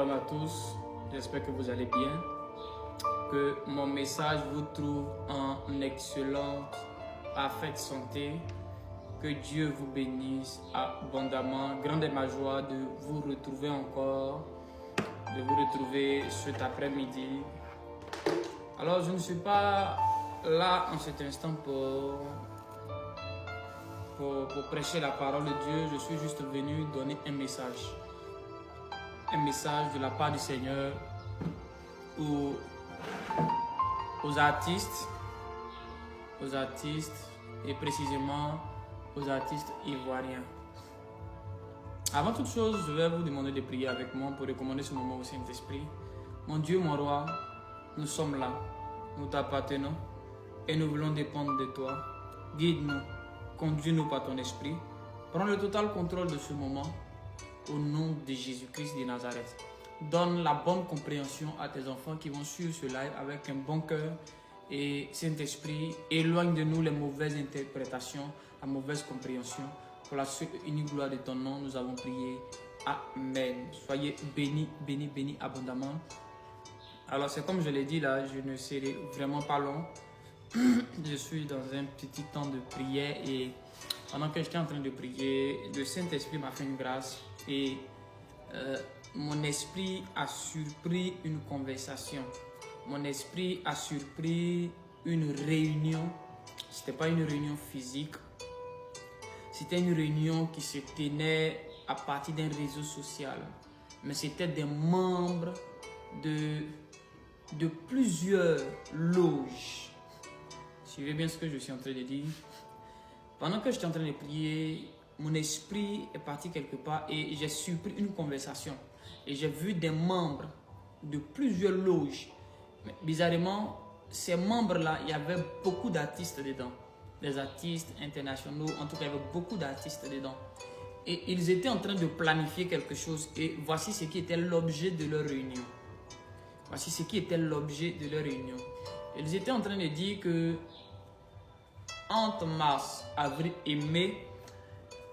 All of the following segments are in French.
Shalom à tous, j'espère que vous allez bien, que mon message vous trouve en excellente, parfaite santé, que Dieu vous bénisse abondamment. Grande est ma joie de vous retrouver encore, de vous retrouver cet après-midi. Alors je ne suis pas là en cet instant pour prêcher la parole de Dieu, je suis juste venu donner un message de la part du Seigneur aux artistes et précisément aux artistes ivoiriens. Avant toute chose, je vais vous demander de prier avec moi pour recommander ce moment au Saint-Esprit. Mon Dieu, mon roi, nous sommes là, nous t'appartenons et nous voulons dépendre de toi. Guide-nous, conduis-nous par ton esprit. Prends le total contrôle de ce moment. Au nom de Jésus-Christ de Nazareth, donne la bonne compréhension à tes enfants qui vont suivre ce live avec un bon cœur. Et Saint-Esprit, éloigne de nous les mauvaises interprétations, la mauvaise compréhension. Pour la seule et unique gloire de ton nom, nous avons prié. Amen. Soyez bénis, bénis, bénis abondamment. Alors c'est comme je l'ai dit là, je ne serai vraiment pas long. Je suis dans un petit temps de prière et pendant que j'étais en train de prier, le Saint-Esprit m'a fait une grâce et mon esprit a surpris une conversation. Mon esprit a surpris une réunion. Ce n'était pas une réunion physique. C'était une réunion qui se tenait à partir d'un réseau social. Mais c'était des membres de plusieurs loges. Suivez bien ce que je suis en train de dire. Pendant que j'étais en train de prier, mon esprit est parti quelque part et j'ai surpris une conversation. Et j'ai vu des membres de plusieurs loges. Mais bizarrement, ces membres-là, il y avait beaucoup d'artistes dedans. Des artistes internationaux, en tout cas, il y avait beaucoup d'artistes dedans. Et ils étaient en train de planifier quelque chose. Et voici ce qui était l'objet de leur réunion. Voici ce qui était l'objet de leur réunion. Ils étaient en train de dire que entre mars, avril et mai,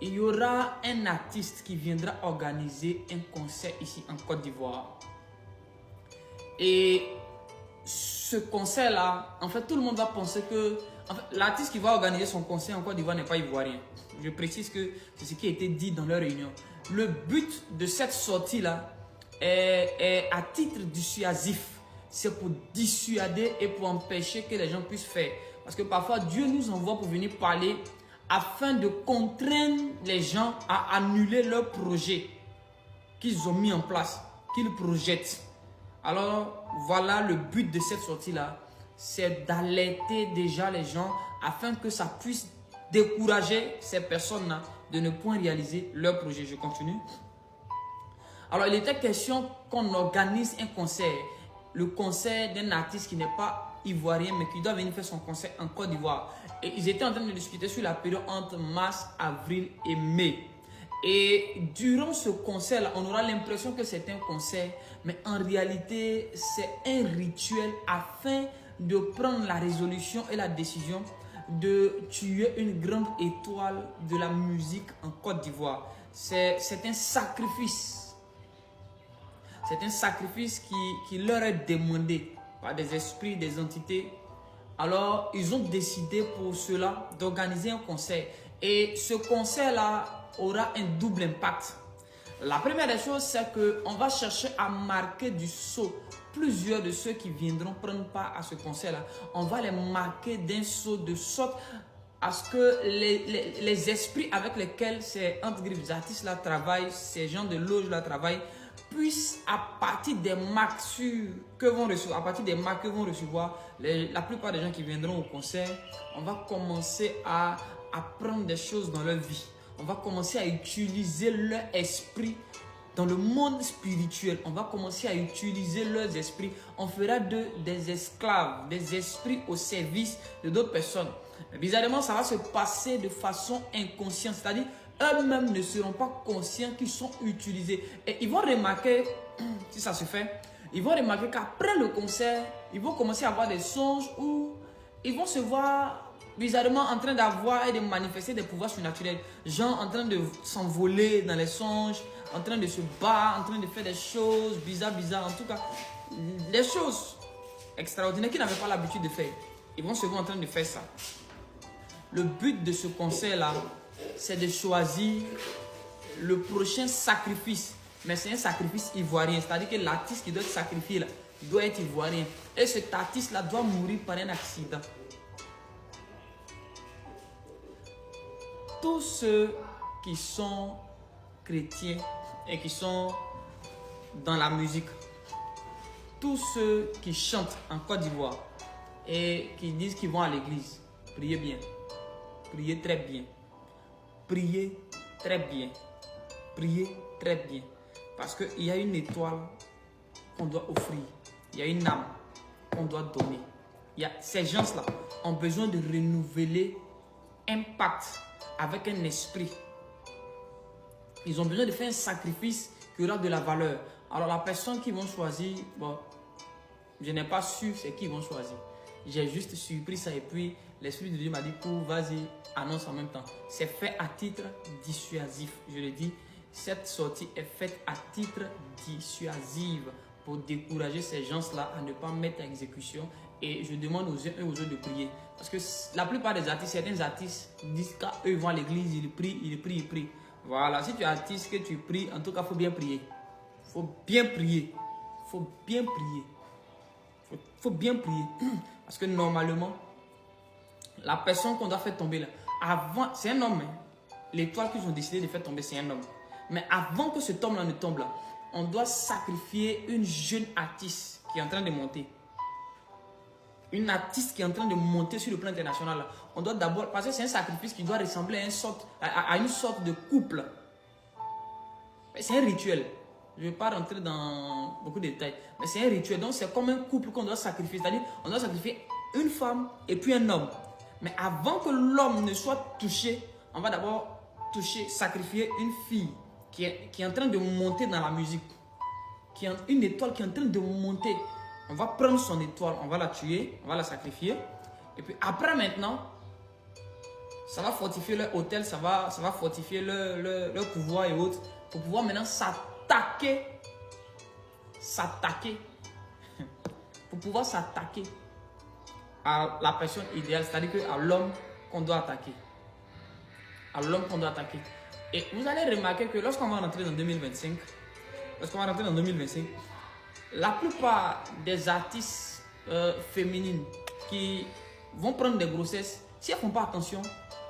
il y aura un artiste qui viendra organiser un concert ici en Côte d'Ivoire. Et ce concert-là, en fait, tout le monde va penser que l'artiste qui va organiser son concert en Côte d'Ivoire n'est pas ivoirien. Je précise que c'est ce qui a été dit dans leur réunion. Le but de cette sortie-là est à titre dissuasif. C'est pour dissuader et pour empêcher que les gens puissent faire. Parce que parfois, Dieu nous envoie pour venir parler afin de contraindre les gens à annuler leurs projets qu'ils ont mis en place, qu'ils projettent. Alors, voilà le but de cette sortie-là. C'est d'alerter déjà les gens afin que ça puisse décourager ces personnes-là de ne point réaliser leurs projets. Je continue. Alors, il était question qu'on organise un concert. Le concert d'un artiste qui n'est pas ivoirien mais qui doit venir faire son concert en Côte d'Ivoire. Et ils étaient en train de discuter sur la période entre mars, avril et mai. Et durant ce concert-là, on aura l'impression que c'est un concert, mais en réalité, c'est un rituel afin de prendre la résolution et la décision de tuer une grande étoile de la musique en Côte d'Ivoire. C'est un sacrifice. C'est un sacrifice qui leur est demandé par des esprits, des entités. Alors, ils ont décidé pour cela d'organiser un concert. Et ce concert-là aura un double impact. La première des choses, c'est qu'on va chercher à marquer du sceau. Plusieurs de ceux qui viendront prendre part à ce concert-là, on va les marquer d'un sceau de sorte à ce que les esprits avec lesquels ces artistes-là travaillent, ces gens de loge-là travaillent, puissent à partir des marques que vont recevoir, la plupart des gens qui viendront au concert, on va commencer à apprendre des choses dans leur vie. On va commencer à utiliser leur esprit dans le monde spirituel. On va commencer à utiliser leurs esprits. On fera des esclaves, des esprits au service de d'autres personnes. Mais bizarrement, ça va se passer de façon inconsciente. C'est-à-dire, eux-mêmes ne seront pas conscients qu'ils sont utilisés. Et ils vont remarquer, si ça se fait, ils vont remarquer qu'après le concert, ils vont commencer à avoir des songes où ils vont se voir bizarrement en train d'avoir et de manifester des pouvoirs surnaturels. Gens en train de s'envoler dans les songes, en train de se battre, en train de faire des choses bizarres. En tout cas, des choses extraordinaires qu'ils n'avaient pas l'habitude de faire. Ils vont se voir en train de faire ça. Le but de ce conseil-là, c'est de choisir le prochain sacrifice. Mais c'est un sacrifice ivoirien. C'est-à-dire que l'artiste qui doit être sacrifié là, doit être ivoirien. Et cet artiste-là doit mourir par un accident. Tous ceux qui sont chrétiens et qui sont dans la musique, tous ceux qui chantent en Côte d'Ivoire et qui disent qu'ils vont à l'église, priez bien, priez très bien, priez très bien, priez très bien. Parce qu'il y a une étoile qu'on doit offrir, il y a une âme qu'on doit donner. Ces gens-là ont besoin de renouveler un pacte avec un esprit. Ils ont besoin de faire un sacrifice qui aura de la valeur. Alors la personne qu'ils vont choisir, bon, je n'ai pas su c'est qui ils vont choisir. J'ai juste surpris ça et puis l'Esprit de Dieu m'a dit pour vas-y, annonce en même temps. C'est fait à titre dissuasif. Je le dis, cette sortie est faite à titre dissuasif pour décourager ces gens-là à ne pas mettre à exécution. Et je demande aux uns et aux autres de prier. Parce que la plupart des artistes, certains artistes disent qu'eux vont à l'église, ils prient. Voilà, si tu es artiste, que tu pries, en tout cas, il faut bien prier. Il faut bien prier. Il faut bien prier. Il faut bien prier. Parce que normalement, la personne qu'on doit faire tomber là, avant, c'est un homme. Hein. L'étoile qu'ils ont décidé de faire tomber, c'est un homme. Mais avant que cet homme-là ne tombe là, on doit sacrifier une jeune artiste qui est en train de monter. Une artiste qui est en train de monter sur le plan international. Là. On doit d'abord, parce que c'est un sacrifice qui doit ressembler à une sorte de couple. C'est un rituel. Je ne vais pas rentrer dans beaucoup de détails. Mais c'est un rituel. Donc c'est comme un couple qu'on doit sacrifier. C'est-à-dire on doit sacrifier une femme et puis un homme. Mais avant que l'homme ne soit touché, on va d'abord sacrifier une fille qui est en train de monter dans la musique. Une étoile qui est en train de monter. On va prendre son étoile, on va la tuer, on va la sacrifier. Et puis après maintenant, ça va fortifier leur hôtel, ça va fortifier leur pouvoir et autres. Pour pouvoir maintenant s'attaquer. Pour pouvoir s'attaquer à la personne idéale, c'est-à-dire à l'homme qu'on doit attaquer. À l'homme qu'on doit attaquer. Et vous allez remarquer que lorsqu'on va rentrer dans 2025, la plupart des artistes féminines qui vont prendre des grossesses, si elles ne font pas attention,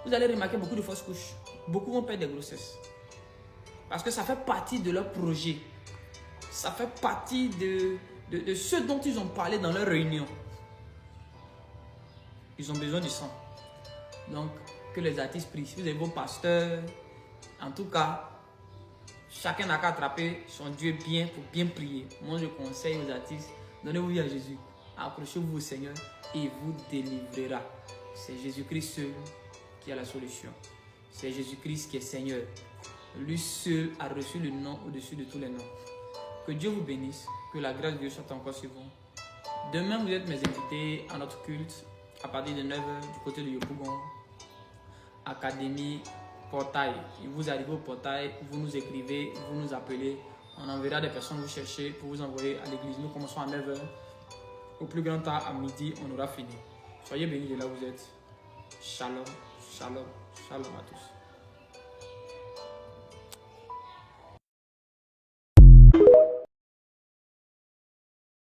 vous allez remarquer beaucoup de fausses couches. Beaucoup vont perdre des grossesses. Parce que ça fait partie de leur projet. Ça fait partie de ce dont ils ont parlé dans leur réunion. Ils ont besoin du sang. Donc, que les artistes prient. Si vous avez vos pasteurs, en tout cas, chacun n'a qu'à attraper son Dieu bien pour bien prier. Moi, je conseille aux artistes, donnez-vous vie à Jésus. Accrochez-vous au Seigneur et il vous délivrera. C'est Jésus-Christ seul qui a la solution. C'est Jésus-Christ qui est Seigneur. Lui seul a reçu le nom au-dessus de tous les noms. Que Dieu vous bénisse. Que la grâce de Dieu soit encore sur vous. Demain, vous êtes mes invités à notre culte à partir de 9h du côté de Yopougon. Académie Portail. Vous arrivez au portail, vous nous écrivez, vous nous appelez. On enverra des personnes vous chercher pour vous envoyer à l'église. Nous commençons à 9h. Au plus grand temps, à midi, on aura fini. Soyez bénis de là où vous êtes. Shalom, shalom, shalom à tous.